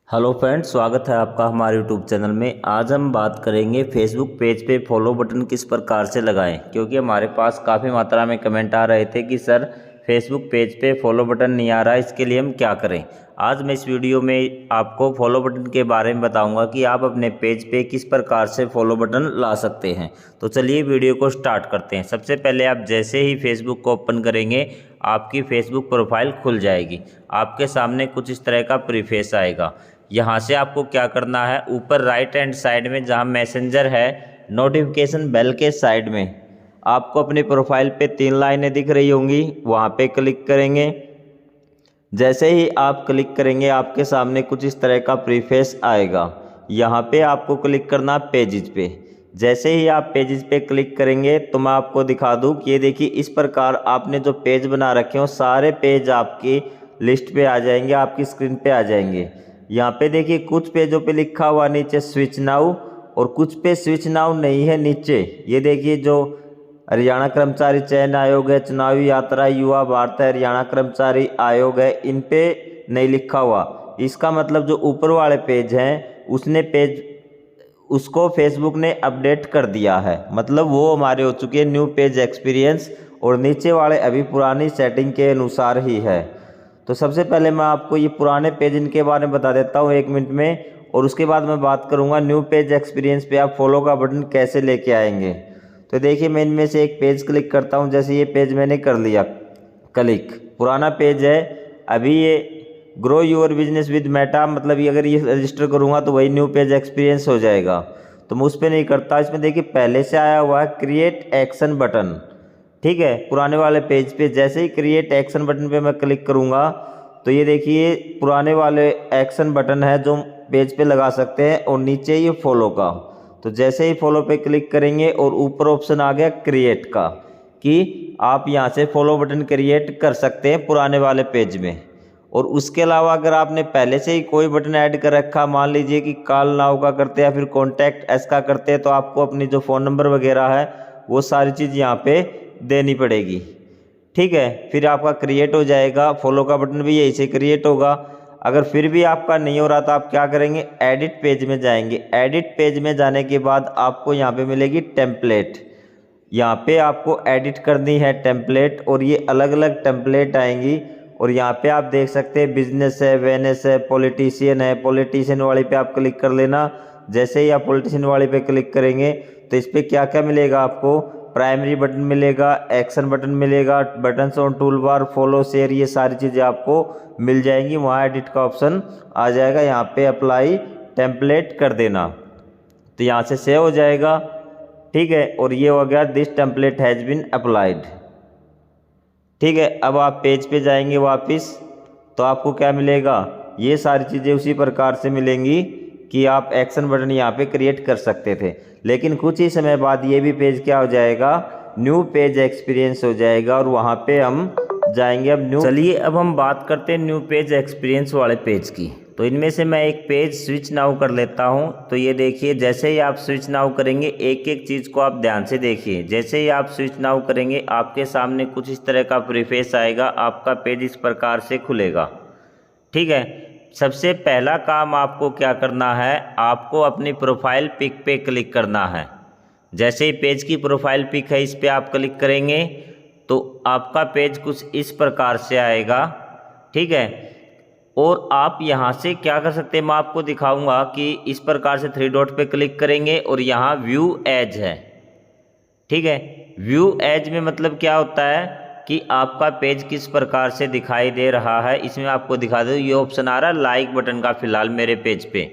Hello friends, स्वागत है आपका हमारे यूट्यूब चैनल में। आज हम बात करेंगे फेसबुक पेज पे फॉलो बटन किस प्रकार से लगाएं, क्योंकि हमारे पास काफ़ी मात्रा में कमेंट आ रहे थे कि सर फेसबुक पेज पे फॉलो बटन नहीं आ रहा, इसके लिए हम क्या करें। आज मैं इस वीडियो में आपको फॉलो बटन के बारे में बताऊंगा कि आप अपने पेज पे किस प्रकार से फॉलो बटन ला सकते हैं। तो चलिए वीडियो को स्टार्ट करते हैं। सबसे पहले आप जैसे ही फेसबुक को ओपन करेंगे आपकी फेसबुक प्रोफाइल खुल जाएगी। आपके सामने कुछ इस तरह का प्रीफेस आएगा। यहाँ से आपको क्या करना है, ऊपर राइट हैंड साइड में जहाँ मैसेंजर है, नोटिफिकेशन बेल के साइड में आपको अपनी प्रोफाइल पे 3 लाइनें दिख रही होंगी, वहाँ पे क्लिक करेंगे। जैसे ही आप क्लिक करेंगे आपके सामने कुछ इस तरह का प्रीफेस आएगा। यहाँ पे आपको क्लिक करना पेजेस पे। जैसे ही आप पेजेस पे क्लिक करेंगे तो मैं आपको दिखा दूँ कि ये देखिए इस प्रकार आपने जो पेज बना रखे हो सारे पेज आपकी लिस्ट पे आ जाएंगे, आपकी स्क्रीन पे आ जाएंगे। यहाँ पे देखिए कुछ पेजों पे लिखा हुआ नीचे स्विच नाउ और कुछ पे स्विच नाउ नहीं है नीचे। ये देखिए जो हरियाणा कर्मचारी चयन आयोग है, चुनावी यात्रा, युवा भारत हरियाणा कर्मचारी आयोग है, इन पे नहीं लिखा हुआ। इसका मतलब जो ऊपर वाले पेज हैं उसको फेसबुक ने अपडेट कर दिया है, मतलब वो हमारे हो चुके हैं न्यू पेज एक्सपीरियंस, और नीचे वाले अभी पुरानी सेटिंग के अनुसार ही है। तो सबसे पहले मैं आपको ये पुराने पेज इनके बारे में बता देता हूँ 1 मिनट में, और उसके बाद मैं बात करूँगा न्यू पेज एक्सपीरियंस पे आप फॉलो का बटन कैसे लेके आएंगे। तो देखिए मैं इनमें से एक पेज क्लिक करता हूँ। जैसे ये पेज मैंने कर लिया क्लिक, पुराना पेज है। अभी ये grow your business with Meta, मतलब ये अगर ये रजिस्टर करूँगा तो वही न्यू पेज एक्सपीरियंस हो जाएगा, तो मैं उस पर नहीं करता। इसमें देखिए पहले से आया हुआ है क्रिएट एक्शन बटन, ठीक है, पुराने वाले पेज पे। जैसे ही क्रिएट एक्शन बटन पे मैं क्लिक करूँगा तो ये देखिए पुराने वाले एक्शन बटन है जो पेज पे लगा सकते हैं, और नीचे ये फॉलो का। तो जैसे ही फॉलो पे क्लिक करेंगे और ऊपर ऑप्शन आ गया क्रिएट का, कि आप यहाँ से फॉलो बटन क्रिएट कर सकते हैं पुराने वाले पेज में। और उसके अलावा अगर आपने पहले से ही कोई बटन ऐड कर रखा, मान लीजिए कि कॉल नाउ का करते हैं या फिर कॉन्टैक्ट एस का करते हैं, तो आपको अपनी जो फ़ोन नंबर वगैरह है वो सारी चीज़ यहाँ पे देनी पड़ेगी, ठीक है। फिर आपका क्रिएट हो जाएगा, फॉलो का बटन भी यही से क्रिएट होगा। अगर फिर भी आपका नहीं हो रहा तो आप क्या करेंगे, एडिट पेज में जाएंगे। एडिट पेज में जाने के बाद आपको यहाँ पे मिलेगी टेम्पलेट। यहाँ पे आपको एडिट करनी है टेम्पलेट, और ये अलग अलग टेम्पलेट आएंगी। और यहाँ पे आप देख सकते हैं बिजनेस है, वेनेस है, पॉलिटिशियन है। पॉलिटिशियन वाली पे आप क्लिक कर लेना। जैसे ही आप पॉलिटिशियन वाली पे क्लिक करेंगे तो इस पर क्या क्या मिलेगा आपको, प्राइमरी बटन मिलेगा, एक्शन बटन मिलेगा, buttons on tool bar, follow, share, ये सारी चीज़ें आपको मिल जाएंगी। वहाँ एडिट का ऑप्शन आ जाएगा, यहाँ पे अप्लाई टेम्पलेट कर देना, तो यहाँ से सेव हो जाएगा, ठीक है। और ये हो गया this template has been applied, ठीक है। अब आप पेज पे जाएंगे वापस, तो आपको क्या मिलेगा, ये सारी चीज़ें उसी प्रकार से मिलेंगी कि आप एक्शन बटन यहाँ पे क्रिएट कर सकते थे। लेकिन कुछ ही समय बाद ये भी पेज क्या हो जाएगा, न्यू पेज एक्सपीरियंस हो जाएगा, और वहाँ पे हम जाएंगे अब न्यू। चलिए अब हम बात करते हैं न्यू पेज एक्सपीरियंस वाले पेज की। तो इनमें से मैं एक पेज स्विच नाउ कर लेता हूं। तो ये देखिए जैसे ही आप स्विच नाउ करेंगे, एक एक चीज़ को आप ध्यान से देखिए। जैसे ही आप स्विच नाउ करेंगे आपके सामने कुछ इस तरह का प्रीफेस आएगा, आपका पेज इस प्रकार से खुलेगा, ठीक है। सबसे पहला काम आपको क्या करना है, आपको अपनी प्रोफाइल पिक पे क्लिक करना है। जैसे ही पेज की प्रोफाइल पिक है, इस पर आप क्लिक करेंगे तो आपका पेज कुछ इस प्रकार से आएगा, ठीक है। और आप यहाँ से क्या कर सकते हैं, मैं आपको दिखाऊंगा कि इस प्रकार से 3 डॉट पे क्लिक करेंगे और यहाँ व्यू एज है, ठीक है। व्यू एज में मतलब क्या होता है कि आपका पेज किस प्रकार से दिखाई दे रहा है। इसमें आपको दिखा दो, ये ऑप्शन आ रहा है लाइक बटन का फिलहाल मेरे पेज पे,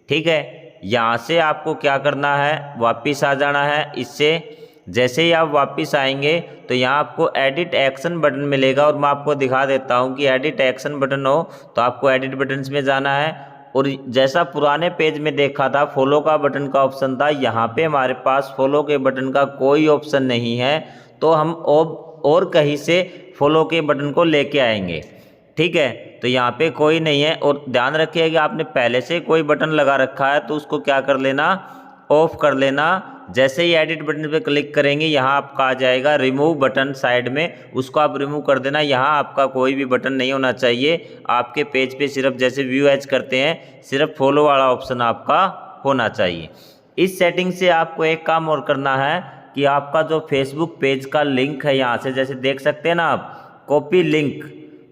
ठीक है। यहाँ से आपको क्या करना है, वापिस आ जाना है इससे। जैसे ही आप वापस आएंगे तो यहाँ आपको एडिट एक्शन बटन मिलेगा, और मैं आपको दिखा देता हूँ कि एडिट एक्शन बटन हो तो आपको एडिट बटन्स में जाना है। और जैसा पुराने पेज में देखा था फॉलो का बटन का ऑप्शन था, यहाँ पे हमारे पास फॉलो के बटन का कोई ऑप्शन नहीं है, तो हम और कहीं से फॉलो के बटन को लेके आएंगे, ठीक है। तो यहाँ पे कोई नहीं है, और ध्यान रखिए कि आपने पहले से कोई बटन लगा रखा है तो उसको क्या कर लेना, ऑफ कर लेना, जैसे ही एडिट बटन पे क्लिक करेंगे यहाँ आपका आ जाएगा रिमूव बटन साइड में, उसको आप रिमूव कर देना। यहाँ आपका कोई भी बटन नहीं होना चाहिए। आपके पेज पे सिर्फ जैसे व्यू एज करते हैं सिर्फ फॉलो वाला ऑप्शन आपका होना चाहिए। इस सेटिंग से आपको एक काम और करना है कि आपका जो फेसबुक पेज का लिंक है यहाँ से जैसे देख सकते हैं ना आप कॉपी लिंक,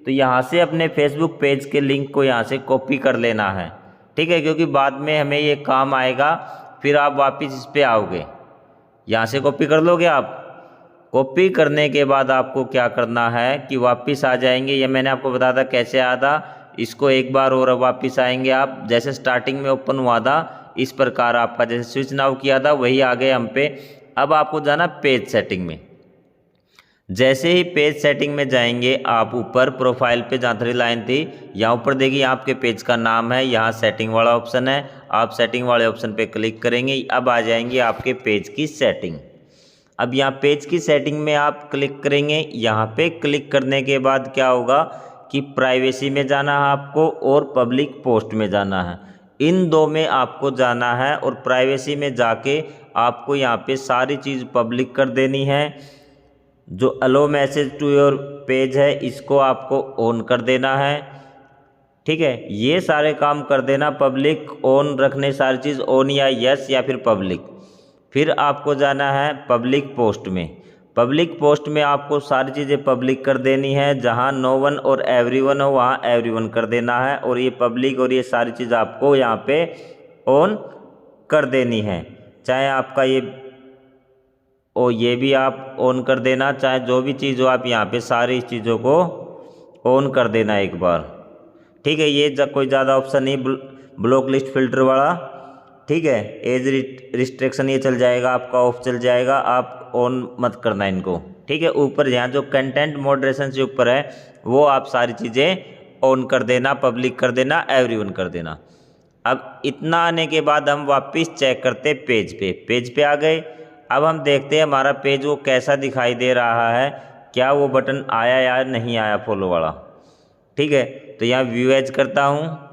तो यहाँ से अपने फेसबुक पेज के लिंक को यहाँ से कॉपी कर लेना है, ठीक है, क्योंकि बाद में हमें ये काम आएगा। फिर आप वापस इस पे आओगे, यहाँ से कॉपी कर लोगे आप। कॉपी करने के बाद आपको क्या करना है कि वापस आ जाएंगे। ये मैंने आपको बताया था कैसे आया था, इसको एक बार और वापस आएंगे आप। जैसे स्टार्टिंग में ओपन हुआ था इस प्रकार आपका जैसे स्विच नाउ किया था वही आ गए हम पे। अब आपको जाना पेज सेटिंग में। जैसे ही पेज सेटिंग में जाएंगे आप ऊपर प्रोफाइल पे जहाँ 3 लाइन थी यहाँ ऊपर देखिए आपके पेज का नाम है, यहाँ सेटिंग वाला ऑप्शन है। आप सेटिंग वाले ऑप्शन पे क्लिक करेंगे, अब आ जाएंगे आपके पेज की सेटिंग। अब यहाँ पेज की सेटिंग में आप क्लिक करेंगे। यहाँ पे क्लिक करने के बाद क्या होगा कि प्राइवेसी में जाना है आपको और पब्लिक पोस्ट में जाना है। इन दो में आपको जाना है और प्राइवेसी में जाके आपको यहाँ पे सारी चीज़ पब्लिक कर देनी है। जो अलो मैसेज टू योर पेज है इसको आपको ऑन कर देना है, ठीक है। ये सारे काम कर देना, पब्लिक ऑन रखने सारी चीज़ ऑन या यस या फिर पब्लिक। फिर आपको जाना है पब्लिक पोस्ट में। पब्लिक पोस्ट में आपको सारी चीज़ें पब्लिक कर देनी है। जहाँ नो वन और एवरीवन हो वहाँ एवरीवन कर देना है और ये पब्लिक और ये सारी चीज़ आपको यहाँ पे ऑन कर देनी है। चाहे आपका ये भी आप ऑन कर देना, चाहे जो भी चीज़ हो आप यहाँ पे सारी चीज़ों को ऑन कर देना एक बार, ठीक है। ये कोई ज़्यादा ऑप्शन नहीं, ब्लॉक लिस्ट फिल्टर वाला, ठीक है। एज रिस्ट्रिक्शन ये चल जाएगा आपका, ऑफ चल जाएगा, आप ऑन मत करना इनको, ठीक है। ऊपर यहाँ जो कंटेंट मॉडरेशन से ऊपर है वो आप सारी चीज़ें ऑन कर देना, पब्लिक कर देना, एवरीवन कर देना। अब इतना आने के बाद हम वापस चेक करते पेज पे आ गए। अब हम देखते हैं हमारा पेज वो कैसा दिखाई दे रहा है, क्या वो बटन आया या नहीं आया फॉलो वाला, ठीक है। तो यहाँ व्यू एज करता हूँ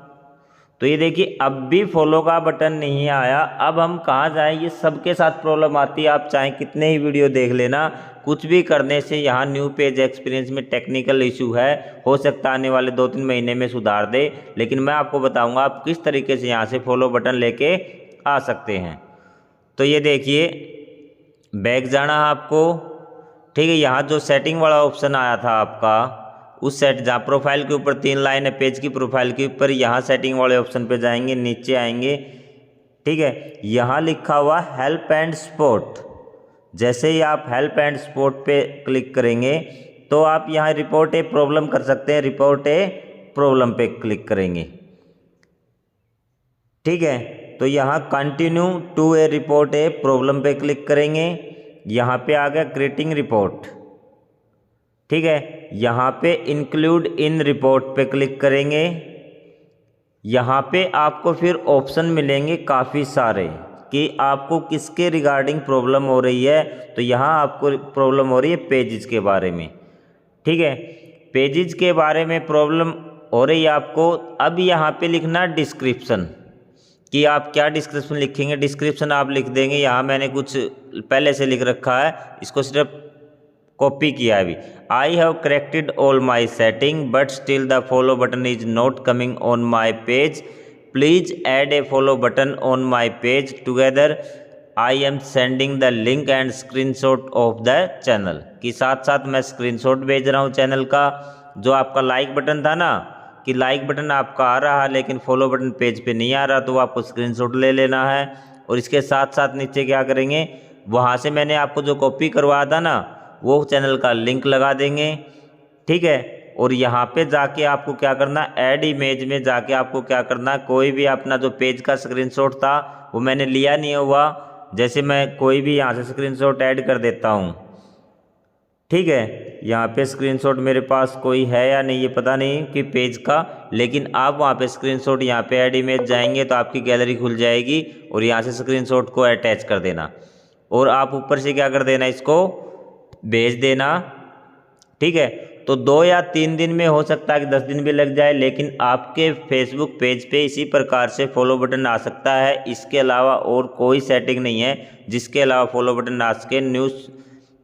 तो ये देखिए अब भी फॉलो का बटन नहीं आया। अब हम कहाँ जाएं, ये सबके साथ प्रॉब्लम आती है। आप चाहे कितने ही वीडियो देख लेना, कुछ भी करने से यहाँ न्यू पेज एक्सपीरियंस में टेक्निकल इशू है। हो सकता है आने वाले 2-3 महीने में सुधार दे, लेकिन मैं आपको बताऊंगा आप किस तरीके से यहाँ से फॉलो बटन लेके आ सकते हैं। तो ये देखिए बैक जाना है आपको, ठीक है। यहाँ जो सेटिंग वाला ऑप्शन आया था आपका उस जहाँ प्रोफाइल के ऊपर 3 लाइन है पेज की प्रोफाइल के ऊपर, यहाँ सेटिंग वाले ऑप्शन पे जाएंगे, नीचे आएंगे, ठीक है। यहाँ लिखा हुआ हेल्प एंड सपोर्ट। जैसे ही आप हेल्प एंड सपोर्ट पे क्लिक करेंगे तो आप यहाँ रिपोर्ट ए प्रॉब्लम कर सकते हैं। रिपोर्ट ए प्रॉब्लम पे क्लिक करेंगे, ठीक है। तो यहाँ continue to a report a problem पे क्लिक करेंगे। यहाँ पे आ गया क्रिएटिंग रिपोर्ट, ठीक है। यहाँ पे इंक्लूड इन रिपोर्ट पे क्लिक करेंगे। यहाँ पे आपको फिर ऑप्शन मिलेंगे काफ़ी सारे कि आपको किसके रिगार्डिंग प्रॉब्लम हो रही है। तो यहाँ आपको प्रॉब्लम हो रही है पेजेस के बारे में, ठीक है। पेजेस के बारे में प्रॉब्लम हो रही है आपको। अब यहाँ पे लिखना डिस्क्रिप्शन कि आप क्या डिस्क्रिप्शन लिखेंगे। डिस्क्रिप्शन आप लिख देंगे, यहाँ मैंने कुछ पहले से लिख रखा है, इसको सिर्फ कॉपी किया है अभी। I have corrected all my setting but still the follow button is not coming on my page, please add a follow button on my page, together I am sending the link and screenshot of the channel. कि साथ साथ मैं screenshot भेज रहा हूँ channel का। जो आपका लाइक बटन था ना कि लाइक बटन आपका आ रहा है लेकिन फॉलो बटन पेज पे नहीं आ रहा, तो आपको स्क्रीनशॉट ले लेना है। और इसके साथ साथ नीचे क्या करेंगे, वहाँ से मैंने आपको जो कॉपी करवाया था ना वो चैनल का लिंक लगा देंगे, ठीक है। और यहाँ पे जाके आपको क्या करना, ऐड इमेज में जाके आपको क्या करना, कोई भी अपना जो पेज का स्क्रीनशॉट था वो मैंने लिया नहीं हुआ, जैसे मैं कोई भी यहाँ से स्क्रीनशॉट ऐड कर देता हूँ, ठीक है। यहाँ पे स्क्रीनशॉट मेरे पास कोई है या नहीं ये पता नहीं कि पेज का, लेकिन आप वहाँ पे स्क्रीनशॉट यहाँ पे ऐड इमेज जाएंगे तो आपकी गैलरी खुल जाएगी और यहाँ से स्क्रीनशॉट को अटैच कर देना और आप ऊपर से क्या कर देना, इसको भेज देना, ठीक है। तो 2 या 3 दिन में हो सकता है कि 10 दिन भी लग जाए, लेकिन आपके फेसबुक पेज पे इसी प्रकार से फॉलो बटन आ सकता है। इसके अलावा और कोई सेटिंग नहीं है जिसके अलावा फॉलो बटन आ सके न्यूज़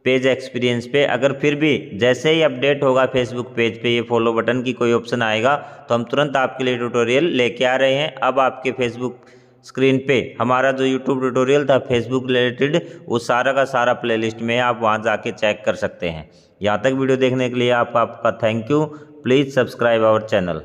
पेज एक्सपीरियंस पे। अगर फिर भी जैसे ही अपडेट होगा फेसबुक पेज पे ये फॉलो बटन की कोई ऑप्शन आएगा तो हम तुरंत आपके लिए ट्यूटोरियल लेके आ रहे हैं। अब आपके फेसबुक स्क्रीन पे हमारा जो यूट्यूब ट्यूटोरियल था फेसबुक रिलेटेड, वो सारा का सारा प्लेलिस्ट में है, आप वहाँ जाके चेक कर सकते हैं। यहाँ तक वीडियो देखने के लिए आपका thank you. Please subscribe our channel.